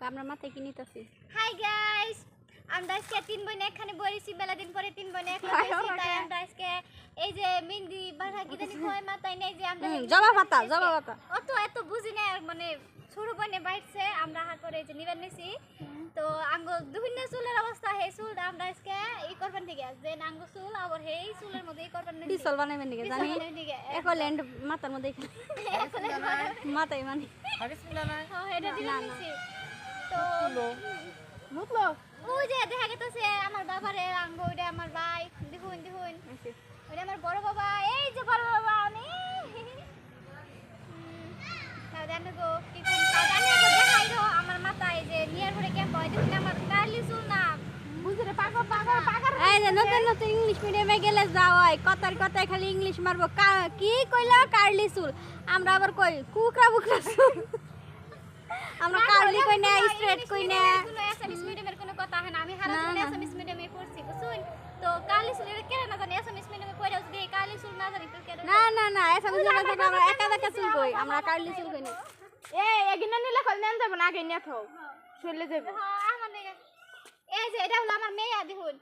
আমরা মাথায় কি নিতেছি? হাই গাইস, আমরা আজকে তিন বোন একখানে বইছি, মেলা দিন পরে তিন বোন একলা হইছি, তাই আমরা আজকে এই যে মেহেন্দি বাড়া কি জানি হয় মাথায় নেই যে আমরা জবা পাতা অত এত বুঝি না, মানে ছোট বোনে বাইছে আমরা হাত করে যে নিবেন নিছি। তো আঙ্গ বিভিন্ন চুলের অবস্থা, হে চুলটা আমরা আজকে ই করবেন ঠিক আছে, যে আঙ্গ চুল আবার হেই চুলের মধ্যে ই করবেন না, পিছল বানাইবেন দিকে জানি একল্যান্ড মাথার মধ্যে মাথায় মানে হ্যাঁ এটা দিবেন নিছি। তো বুঝলো ওই যে দেখা গেছে আমার বাবারে আঙ্গ, ওইটা আমার ভাই, দেখুন দেখুন ওইটা আমার বড় বাবা, এই যে বড় বাবা আমি জানো গো কি জানি গো দেখাই গো আমার মাথায় যে নিয়ার পরে ক্যাম্প হয়, দেখুন আমার কার্লি চুল না বুঝরে পাগল এই যে নতুন নতুন ইংলিশ মিডিয়ামে গেলে যাও হয় কথার কথায় খালি ইংলিশ মারবো। কি কইলা? কার্লি চুল। আমরা আবার কই কুকরা বুকরা চুল। আমরা কার্লি কই না, স্ট্রেট কই না। কোনো এসএমএস মিডিয়ামের কোনো কথা হয় না। আমি হারা জীবন এসএমএস মিডিয়ামে পড়ছি বুঝুন। তো কার্লি চুল এটা কেন না জানি, এসএমএস মিডিয়ামে পড়ে যদি কার্লি চুল না জানি তো কেন না এসএমএস মিডিয়ামে আমরা একা একা চুল কই, আমরা কার্লি চুল কই না। এগিনা নিলে কল নেন যাব না, আগে নিয়ে থাও চলে যাব। হ্যাঁ আমার এই যে এটা হলো আমার মেয়ে, দেখুন